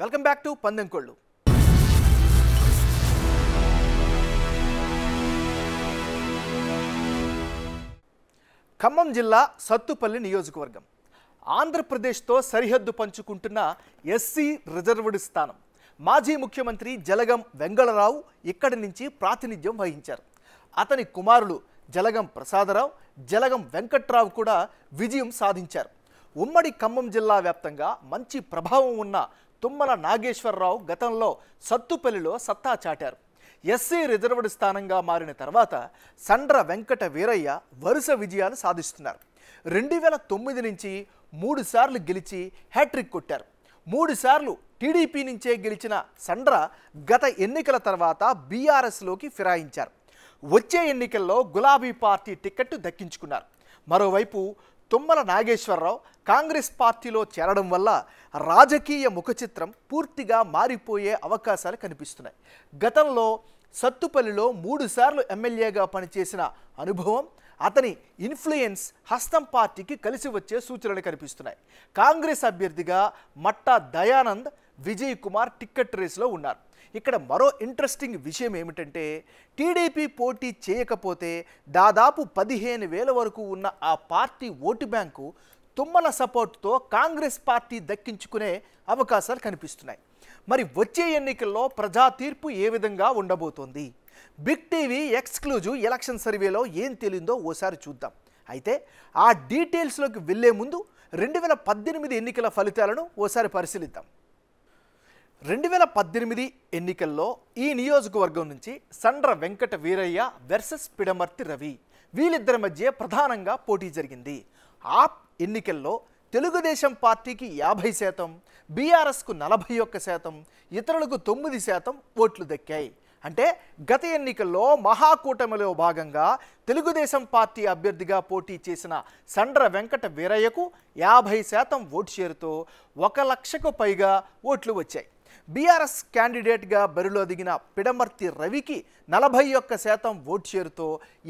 Welcome back to Pandemkollu. Khammam జిల్లా సత్తుపల్లి నియోజకవర్గం ఆంధ్రప్రదేశ్తో సరిహద్దు పంచుకుంటున్న ఎస్సీ రిజర్వ్డ్ స్థానం. మాజీ ముఖ్యమంత్రి జలగం వెంగళరావు ఇక్కడి నుంచి ప్రాతినిధ్యం వహించారు. అతని కుమారులు జలగం ప్రసాదరావు, జలగం వెంకట్రావు కూడా విజయం సాధించారు. ఉమ్మడి ఖమ్మం జిల్లా వ్యాప్తంగా మంచి ప్రభావం ఉన్న తుమ్మల నాగేశ్వరరావు గతంలో సత్తుపల్లిలో సత్తా చాటారు. ఎస్సీ రిజర్వ్డ్ స్థానంగా మారిన తర్వాత సండ్ర వెంకట వీరయ్య వరుస విజయాలు సాధిస్తున్నారు. 2009 నుంచి 3 సార్లు గెలిచి హ్యాట్రిక్ కొట్టారు. 3 సార్లు టీడీపీ నుంచే గెలిచిన సండ్ర గత ఎన్నికల తర్వాత బీఆర్ఎస్లోకి ఫిరాయించారు. వచ్చే ఎన్నికల్లో గులాబీ పార్టీ టికెట్ దక్కించుకున్నారు. మరోవైపు తుమ్మల నాగేశ్వరరావు కాంగ్రెస్ పార్టీలో చేరడం వల్ల రాజకీయ ముఖచిత్రం పూర్తిగా మారిపోయే అవకాశాలు కనిపిస్తున్నాయి. గతంలో సత్తుపల్లిలో 3 సార్లు ఎమ్మెల్యేగా పనిచేసిన అనుభవం, అతని ఇన్ఫ్లుయెన్స్ హస్తం పార్టీకి కలిసి వచ్చే సూచనలు కనిపిస్తున్నాయి. కాంగ్రెస్ అభ్యర్థిగా మట్టా దయానంద్, విజయ్ కుమార్ టికెట్ రేసులో ఉన్నారు. ఇక్కడ మరో ఇంట్రెస్టింగ్ విషయం ఏమిటంటే టీడీపీ పోటీ చేయకపోతే దాదాపు 15,000 వరకు ఉన్న ఆ పార్టీ ఓటు బ్యాంకు తుమ్మల సపోర్టుతో కాంగ్రెస్ పార్టీ దక్కించుకునే అవకాశాలు కనిపిస్తున్నాయి. మరి వచ్చే ఎన్నికల్లో ప్రజా తీర్పు ఏ విధంగా ఉండబోతోంది? బిగ్ టీవీ ఎక్స్క్లూజివ్ ఎలక్షన్ సర్వేలో ఏం తేలిందో ఓసారి చూద్దాం. అయితే ఆ డీటెయిల్స్లోకి వెళ్లే ముందు 2018 ఎన్నికల ఫలితాలను ఓసారి పరిశీలిద్దాం. 2018 ఎన్నికల్లో ఈ నియోజకవర్గం నుంచి సండ్ర వెంకట వీరయ్య వర్సెస్ పిడమర్తి రవి, వీళ్ళిద్దరి మధ్య ప్రధానంగా పోటీ జరిగింది. ఆ ఎన్నికల్లో తెలుగుదేశం పార్టీకి 50%, బీఆర్ఎస్కు 41%, ఇతరులకు 9% ఓట్లు దక్కాయి. అంటే గత ఎన్నికల్లో మహాకూటమిలో భాగంగా తెలుగుదేశం పార్టీ అభ్యర్థిగా పోటీ చేసిన సండ్ర వెంకట వీరయ్యకు 50% ఓటు షేరుతో 1 లక్షకు పైగా ఓట్లు వచ్చాయి. బీఆర్ఎస్ క్యాండిడేట్గా బరిలో దిగిన పిడమర్తి రవికి 41% ఓటు షేరుతో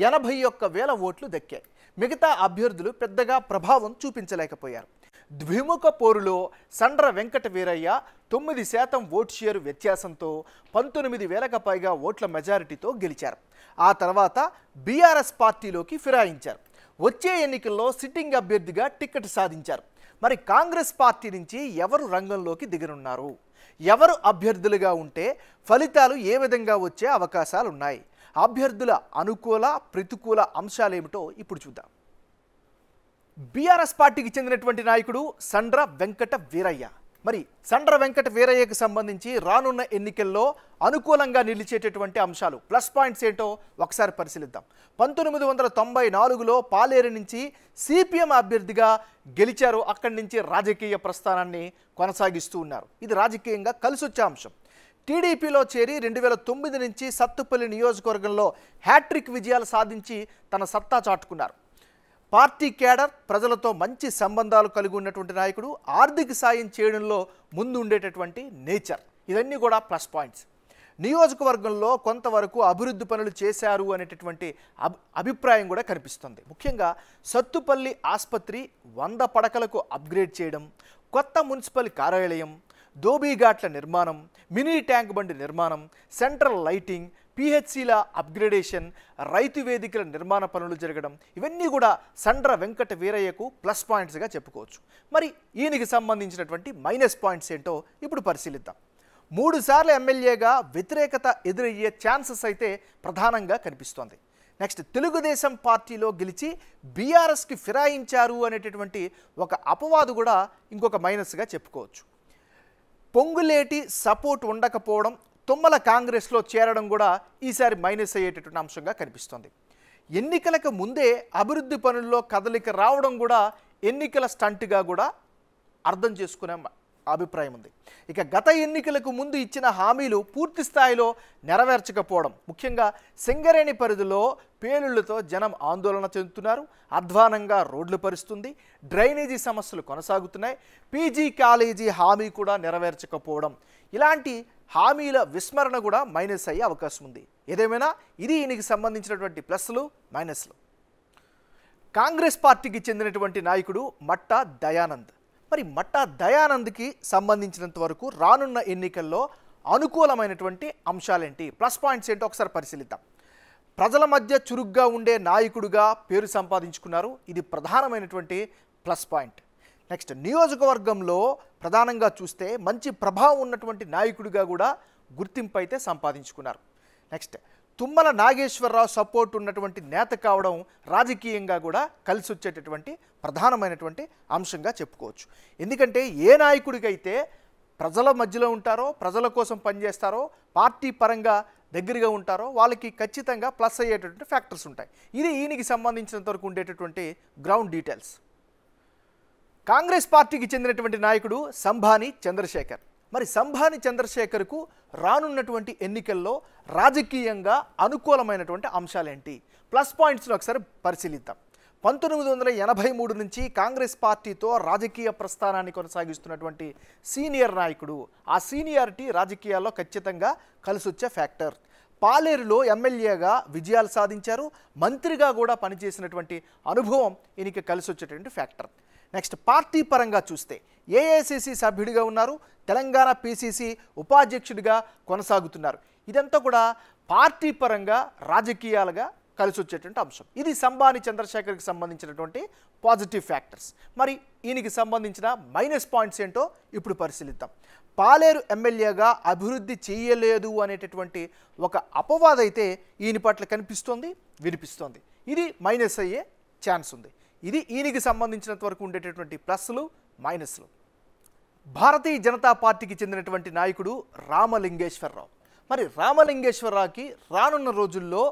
81,000 ఓట్లు దక్కాయి. మిగతా అభ్యర్థులు పెద్దగా ప్రభావం చూపించలేకపోయారు. ద్విముఖ పోరులో సండ్ర వెంకట వీరయ్య 9% ఓటు షేరు వ్యత్యాసంతో 19,000కు పైగా ఓట్ల మెజారిటీతో గెలిచారు. ఆ తర్వాత బీఆర్ఎస్ పార్టీలోకి ఫిరాయించారు. వచ్చే ఎన్నికల్లో సిట్టింగ్ అభ్యర్థిగా టికెట్ సాధించారు. మరి కాంగ్రెస్ పార్టీ నుంచి ఎవరు రంగంలోకి దిగనున్నారు? ఎవరు అభ్యర్థులుగా ఉంటే ఫలితాలు ఏ విధంగా వచ్చే అవకాశాలు ఉన్నాయి? అభ్యర్థుల అనుకూల ప్రతికూల అంశాలేమిటో ఇప్పుడు చూద్దాం. బీఆర్ఎస్ పార్టీకి చెందినటువంటి నాయకుడు సండ్ర వెంకట వీరయ్య. మరి సండ్ర వెంకట వీరయ్యకు సంబంధించి రానున్న ఎన్నికల్లో అనుకూలంగా నిలిచేటటువంటి అంశాలు, ప్లస్ పాయింట్స్ ఏంటో ఒకసారి పరిశీలిద్దాం. 1994లో పాలేరు నుంచి సిపిఎం అభ్యర్థిగా గెలిచారు. అక్కడి నుంచి రాజకీయ ప్రస్థానాన్ని కొనసాగిస్తూ ఉన్నారు. ఇది రాజకీయంగా కలిసొచ్చే అంశం. టీడీపీలో చేరి 2009 నుంచి సత్తుపల్లి నియోజకవర్గంలో హ్యాట్రిక్ విజయాలు సాధించి తన సత్తా చాటుకున్నారు. పార్టీ కేడర్, ప్రజలతో మంచి సంబంధాలు కలిగి ఉన్నటువంటి నాయకుడు, ఆర్థిక సాయం చేయడంలో ముందు ఉండేటటువంటి నేచర్, ఇవన్నీ కూడా ప్లస్ పాయింట్స్. నియోజకవర్గంలో కొంతవరకు అభివృద్ధి పనులు చేశారు అనేటటువంటి అభిప్రాయం కూడా కనిపిస్తుంది. ముఖ్యంగా సత్తుపల్లి ఆసుపత్రి 100 పడకలకు అప్గ్రేడ్ చేయడం, కొత్త మున్సిపల్ కార్యాలయం, దోబీఘాట్ల నిర్మాణం, మినీ ట్యాంక్ బండి నిర్మాణం, సెంట్రల్ లైటింగ్, పిహెచ్సిల అప్గ్రేడేషన్, రైతు వేదికల నిర్మాణ పనులు జరగడం, ఇవన్నీ కూడా సండ్ర వెంకట వీరయ్యకు ప్లస్ పాయింట్స్గా చెప్పుకోవచ్చు. మరి ఈయనకి సంబంధించినటువంటి మైనస్ పాయింట్స్ ఏంటో ఇప్పుడు పరిశీలిద్దాం. 3 సార్లు ఎమ్మెల్యేగా వ్యతిరేకత ఎదురయ్యే ఛాన్సెస్ అయితే ప్రధానంగా కనిపిస్తోంది. నెక్స్ట్, తెలుగుదేశం పార్టీలో గెలిచి బీఆర్ఎస్కి ఫిరాయించారు అనేటటువంటి ఒక అపవాదు కూడా ఇంకొక మైనస్గా చెప్పుకోవచ్చు. పొంగులేటి సపోర్ట్ ఉండకపోవడం, తుమ్మల కాంగ్రెస్లో చేరడం కూడా ఈసారి మైనస్ అయ్యేటటువంటి అంశంగా కనిపిస్తుంది. ఎన్నికలకు ముందే అభివృద్ధి పనుల్లో కదలిక రావడం కూడా ఎన్నికల స్టంట్గా కూడా అర్థం చేసుకునే అభిప్రాయం ఉంది. ఇక గత ఎన్నికలకు ముందు ఇచ్చిన హామీలు పూర్తి స్థాయిలో నెరవేర్చకపోవడం, ముఖ్యంగా సింగరేణి పరిధిలో పేలుళ్లతో జనం ఆందోళన చెందుతున్నారు. అధ్వానంగా రోడ్లు పరిస్తుంది, డ్రైనేజీ సమస్యలు కొనసాగుతున్నాయి, పీజీ కాలేజీ హామీ కూడా నెరవేర్చకపోవడం, ఇలాంటి హామీల విస్మరణ కూడా మైనస్ అయ్యే అవకాశం ఉంది. ఏదేమైనా ఇది ఈయనకి సంబంధించినటువంటి ప్లస్లు మైనస్లు. కాంగ్రెస్ పార్టీకి చెందినటువంటి నాయకుడు మట్టా దయానంద్. మరి మట్టా దయానంద్కి సంబంధించినంత వరకు రానున్న ఎన్నికల్లో అనుకూలమైనటువంటి అంశాలేంటి, ప్లస్ పాయింట్స్ ఏంటో ఒకసారి పరిశీలిద్దాం. ప్రజల మధ్య చురుగ్గా ఉండే నాయకుడిగా పేరు సంపాదించుకున్నారు, ఇది ప్రధానమైనటువంటి ప్లస్ పాయింట్. నెక్స్ట్ నియోజకవర్గంలో ప్రధానంగా చూస్తే మంచి ప్రభావం ఉన్నటువంటి నాయకుడిగా కూడా గుర్తింపు అయితే సంపాదించుకున్నారు. నెక్స్ట్ తుమ్మల నాగేశ్వరరావు సపోర్ట్ ఉన్నటువంటి నేత కావడం రాజకీయంగా కూడా కలిసి వచ్చేటటువంటి ప్రధానమైనటువంటి అంశంగా చెప్పుకోవచ్చు. ఎందుకంటే ఏ నాయకుడికైతే ప్రజల మధ్యలో ఉంటారో, ప్రజల కోసం పనిచేస్తారో, పార్టీ పరంగా దగ్గరగా ఉంటారో వాళ్ళకి ఖచ్చితంగా ప్లస్ అయ్యేటటువంటి ఫ్యాక్టర్స్ ఉంటాయి. ఇది ఈయనకి సంబంధించినంత వరకు ఉండేటటువంటి గ్రౌండ్ డీటెయిల్స్. కాంగ్రెస్ పార్టీకి చెందినటువంటి నాయకుడు సంభాని చంద్రశేఖర్. మరి సంభాని చంద్రశేఖర్కు రానున్నటువంటి ఎన్నికల్లో రాజకీయంగా అనుకూలమైనటువంటి అంశాలేంటి, ప్లస్ పాయింట్స్ను ఒకసారి పరిశీలిద్దాం. 1983 నుంచి కాంగ్రెస్ పార్టీతో రాజకీయ ప్రస్థానాన్ని కొనసాగిస్తున్నటువంటి సీనియర్ నాయకుడు. ఆ సీనియారిటీ రాజకీయాల్లో ఖచ్చితంగా కలిసొచ్చే ఫ్యాక్టర్. పాలేరులో ఎమ్మెల్యేగా విజయాలు సాధించారు, మంత్రిగా కూడా పనిచేసినటువంటి అనుభవం ఈయనకి కలిసి వచ్చేటువంటి ఫ్యాక్టర్. నెక్స్ట్ పార్టీ పరంగా చూస్తే ఏఐసిసి సభ్యుడిగా ఉన్నారు, తెలంగాణ పిసిసి ఉపాధ్యక్షుడిగా కొనసాగుతున్నారు. ఇదంతా కూడా పార్టీ పరంగా రాజకీయాలుగా కలిసి వచ్చేటువంటి అంశం. ఇది సంభాని చంద్రశేఖర్కి సంబంధించినటువంటి పాజిటివ్ ఫ్యాక్టర్స్. మరి ఈయనకి సంబంధించిన మైనస్ పాయింట్స్ ఏంటో ఇప్పుడు పరిశీలిద్దాం. పాలేరు ఎమ్మెల్యేగా అభివృద్ధి చేయలేదు అనేటటువంటి ఒక అపవాదైతే ఈయన పట్ల కనిపిస్తోంది, వినిపిస్తోంది. ఇది మైనస్ అయ్యే ఛాన్స్ ఉంది. ఇది ఈయనకి సంబంధించినంత వరకు ఉండేటటువంటి ప్లస్లు మైనస్లు. భారతీయ జనతా పార్టీకి చెందినటువంటి నాయకుడు రామలింగేశ్వరరావు. మరి రామలింగేశ్వరరావుకి రానున్న రోజుల్లో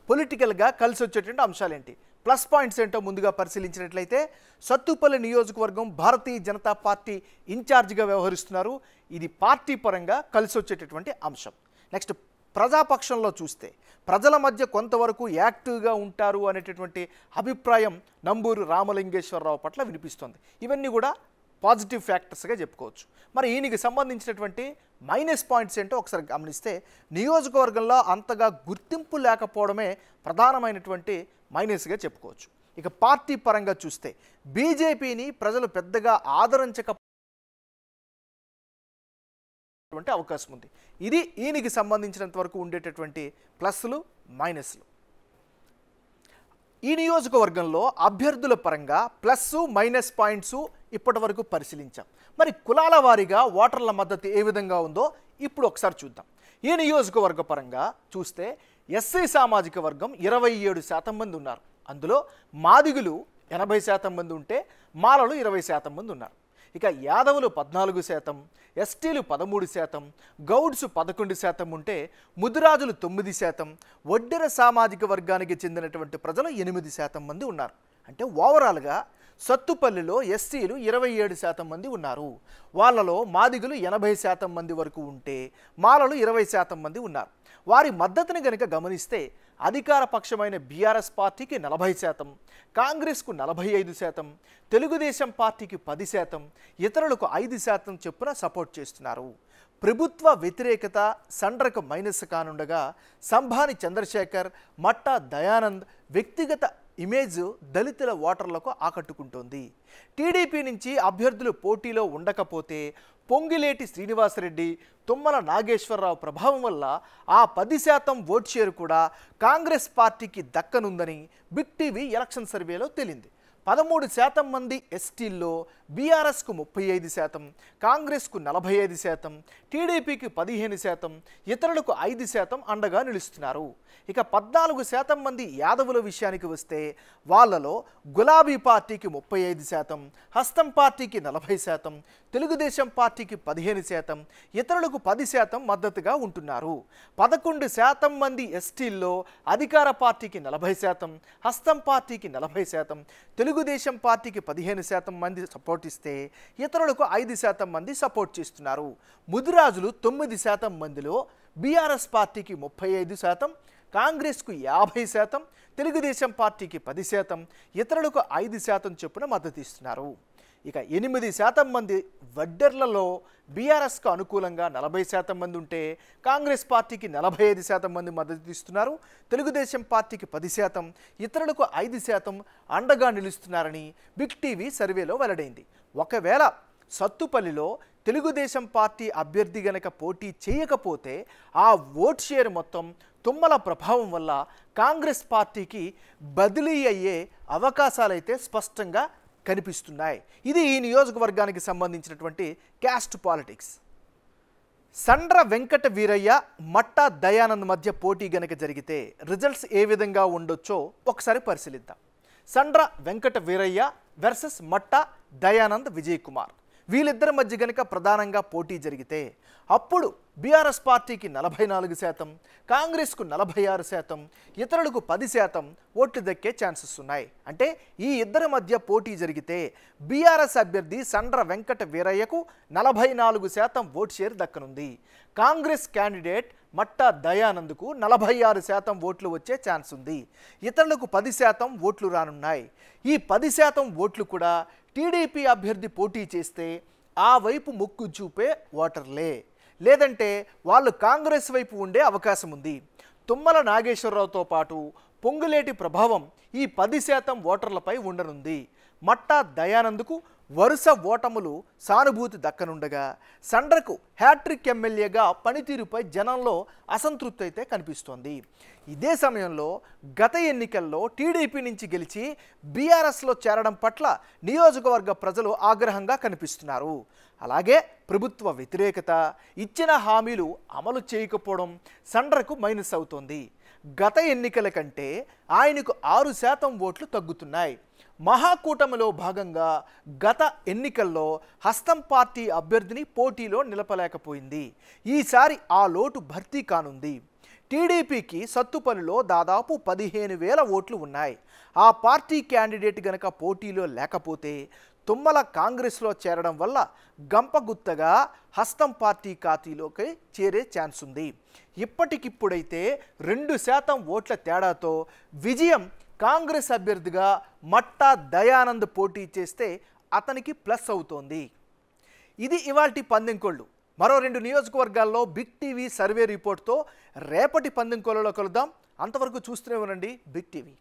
పొలిటికల్గా కలిసి వచ్చేటువంటి అంశాలేంటి, ప్లస్ పాయింట్స్ ఏంటో ముందుగా పరిశీలించినట్లయితే సత్తుపల్లి నియోజకవర్గం భారతీయ జనతా పార్టీ ఇన్ఛార్జిగా వ్యవహరిస్తున్నారు. ఇది పార్టీ పరంగా కలిసి వచ్చేటటువంటి అంశం. నెక్స్ట్ ప్రజాపక్షంలో చూస్తే ప్రజల మధ్య కొంతవరకు యాక్టివ్గా ఉంటారు అనేటటువంటి అభిప్రాయం నంబూరు రామలింగేశ్వరరావు పట్ల వినిపిస్తుంది. ఇవన్నీ కూడా పాజిటివ్ ఫ్యాక్టర్స్గా చెప్పుకోవచ్చు. మరి ఈయనకి సంబంధించినటువంటి మైనస్ పాయింట్స్ ఏంటో ఒకసారి గమనిస్తే నియోజకవర్గంలో అంతగా గుర్తింపు లేకపోవడమే ప్రధానమైనటువంటి మైనస్గా చెప్పుకోవచ్చు. ఇక పార్టీ పరంగా చూస్తే బీజేపీని ప్రజలు పెద్దగా ఆదరించక అవకాశం ఉంది. ఇది ఈయనకి సంబంధించినంత వరకు ఉండేటటువంటి ప్లస్లు మైనస్లు. ఈ నియోజకవర్గంలో అభ్యర్థుల పరంగా ప్లస్ మైనస్ పాయింట్స్ ఇప్పటి వరకు పరిశీలించాం. మరి కులాల వారీగా ఓటర్ల మద్దతు ఏ విధంగా ఉందో ఇప్పుడు ఒకసారి చూద్దాం. ఈ నియోజకవర్గ పరంగా చూస్తే ఎస్సీ సామాజిక వర్గం 27% మంది ఉన్నారు. అందులో మాదిగులు 80% మంది ఉంటే మాలలు 20% మంది ఉన్నారు. ఇక యాదవులు 14%, ఎస్టీలు 13%, గౌడ్స్ 11% ఉంటే ముదిరాజులు 9%, ఒడ్డెర సామాజిక వర్గానికి చెందినటువంటి ప్రజలు 8% మంది ఉన్నారు. అంటే ఓవరాల్గా సత్తుపల్లిలో ఎస్సీలు 27% మంది ఉన్నారు. వాళ్ళలో మాదిగులు 80% మంది వరకు ఉంటే మాలలు 20% మంది ఉన్నారు. వారి మద్దతుని కనుక గమనిస్తే అధికార పక్షమైన బీఆర్ఎస్ పార్టీకి 40%, కాంగ్రెస్కు 45%, తెలుగుదేశం పార్టీకి 10%, ఇతరులకు 5% చొప్పున సపోర్ట్ చేస్తున్నారు. ప్రభుత్వ వ్యతిరేకత సండ్రకు మైనస్ కానుండగా సంభాని చంద్రశేఖర్, మట్టా దయానంద్ వ్యక్తిగత ఇమేజ్ దళితుల ఓటర్లకు ఆకట్టుకుంటోంది. టీడీపీ నుంచి అభ్యర్థులు పోటీలో ఉండకపోతే పొంగిలేటి శ్రీనివాసరెడ్డి, తుమ్మల నాగేశ్వరరావు ప్రభావం వల్ల ఆ 10% ఓట్ షేర్ కూడా కాంగ్రెస్ పార్టీకి దక్కనుందని బిగ్ టీవీ ఎలక్షన్ సర్వేలో తేలింది. 13% మంది ఎస్టీల్లో బీఆర్ఎస్కు 35%, కాంగ్రెస్కు 45%, టీడీపీకి 15%, ఇతరులకు 5% అండగా నిలుస్తున్నారు. ఇక 14% మంది యాదవుల విషయానికి వస్తే వాళ్ళలో గులాబీ పార్టీకి 35%, హస్తం పార్టీకి 40%, తెలుగుదేశం పార్టీకి 15%, ఇతరులకు 10% మద్దతుగా ఉంటున్నారు. 11% మంది ఎస్టీల్లో అధికార పార్టీకి 40%, హస్తం పార్టీకి 40%, తెలుగుదేశం పార్టీకి 15% మంది సపోర్ట్ ఇస్తే ఇతరులకు 5% మంది సపోర్ట్ చేస్తున్నారు. ముదిరాజులు 9% మందిలో బీఆర్ఎస్ పార్టీకి 35%, కాంగ్రెస్కు 50%, తెలుగుదేశం పార్టీకి 10%, ఇతరులకు 5% చొప్పున మద్దతు ఇస్తున్నారు. ఇక 8% మంది వడ్డెర్లలో బీఆర్ఎస్కు అనుకూలంగా 40% మంది ఉంటే కాంగ్రెస్ పార్టీకి 45% మంది మద్దతు ఇస్తున్నారు. తెలుగుదేశం పార్టీకి 10%, ఇతరులకు 5% అండగా నిలుస్తున్నారని బిగ్ టీవీ సర్వేలో వెల్లడైంది. ఒకవేళ సత్తుపల్లిలో తెలుగుదేశం పార్టీ అభ్యర్థి గనక పోటీ చేయకపోతే ఆ ఓట్ షేర్ మొత్తం తుమ్మల ప్రభావం వల్ల కాంగ్రెస్ పార్టీకి బదిలీ అయ్యే అవకాశాలైతే స్పష్టంగా కనిపిస్తున్నాయి. ఇది ఈ నియోజకవర్గానికి సంబంధించినటువంటి క్యాస్ట్ పాలిటిక్స్. సండ్ర వెంకట వీరయ్య, మట్టా దయానంద్ మధ్య పోటీ గనక జరిగితే రిజల్ట్స్ ఏ విధంగా ఉండొచ్చో ఒకసారి పరిశీలిద్దాం. సండ్ర వెంకట వీరయ్య వర్సెస్ మట్టా దయానంద్ విజయ్ కుమార్, వీళ్ళిద్దరి మధ్య గనక ప్రధానంగా పోటీ జరిగితే అప్పుడు బీఆర్ఎస్ పార్టీకి 44%, కాంగ్రెస్కు 46%, ఇతరులకు 10% ఓట్లు దక్కే ఛాన్సెస్ ఉన్నాయి. అంటే ఈ ఇద్దరి మధ్య పోటీ జరిగితే బీఆర్ఎస్ అభ్యర్థి సండ్ర వెంకట వీరయ్యకు 44% ఓట్ షేర్ దక్కనుంది. కాంగ్రెస్ క్యాండిడేట్ మట్టా దయానంద్కు 46% ఓట్లు వచ్చే ఛాన్స్ ఉంది. ఇతరులకు 10% ఓట్లు రానున్నాయి. ఈ 10% ఓట్లు కూడా టీడీపీ అభ్యర్థి పోటీ చేస్తే ఆ వైపు మొక్కు చూపే ఓటర్లే, లేదంటే వాళ్ళు కాంగ్రెస్ వైపు ఉండే అవకాశం ఉంది. తుమ్మల నాగేశ్వరరావుతో పాటు పొంగులేటి ప్రభావం ఈ 10% ఓటర్లపై ఉండనుంది. మట్టా దయానంద్కు వరుస ఓటములు సానుభూతి దక్కనుండగా సండ్రకు హ్యాట్రిక్ ఎమ్మెల్యేగా పనితీరుపై జనంలో అసంతృప్తి అయితే కనిపిస్తోంది. ఇదే సమయంలో గత ఎన్నికల్లో టీడీపీ నుంచి గెలిచి బీఆర్ఎస్లో చేరడం పట్ల నియోజకవర్గ ప్రజలు ఆగ్రహంగా కనిపిస్తున్నారు. అలాగే ప్రభుత్వ వ్యతిరేకత, ఇచ్చిన హామీలు అమలు చేయకపోవడం సండ్రకు మైనస్ అవుతోంది. గత ఎన్నికల కంటే ఆయనకు 6% ఓట్లు తగ్గుతున్నాయి. మహాకూటమిలో భాగంగా గత ఎన్నికల్లో హస్తం పార్టీ అభ్యర్థిని పోటీలో నిలపలేకపోయింది. ఈసారి ఆ లోటు భర్తీ కానుంది. టీడీపీకి సత్తుపల్లిలో దాదాపు 15,000 ఓట్లు ఉన్నాయి. ఆ పార్టీ క్యాండిడేట్ గనక పోటీలో లేకపోతే తుమ్మల కాంగ్రెస్లో చేరడం వల్ల గంపగుత్తగా హస్తం పార్టీ ఖాతాలోకి చేరే ఛాన్స్ ఉంది. ఇప్పటికిప్పుడైతే 2% ఓట్ల తేడాతో విజయం కాంగ్రెస్ అభ్యర్థిగా మట్టా దయానంద్ పోటీ చేస్తే అతనికి ప్లస్ అవుతోంది. ఇది ఇవాల్టి పందెంకోళ్ళు. మరో 2 నియోజకవర్గాల్లో బిగ్ టీవీ సర్వే రిపోర్ట్తో రేపటి పందెంకోళ్ళలో కలుద్దాం. అంతవరకు చూస్తూనే ఉండండి బిగ్ టీవీ.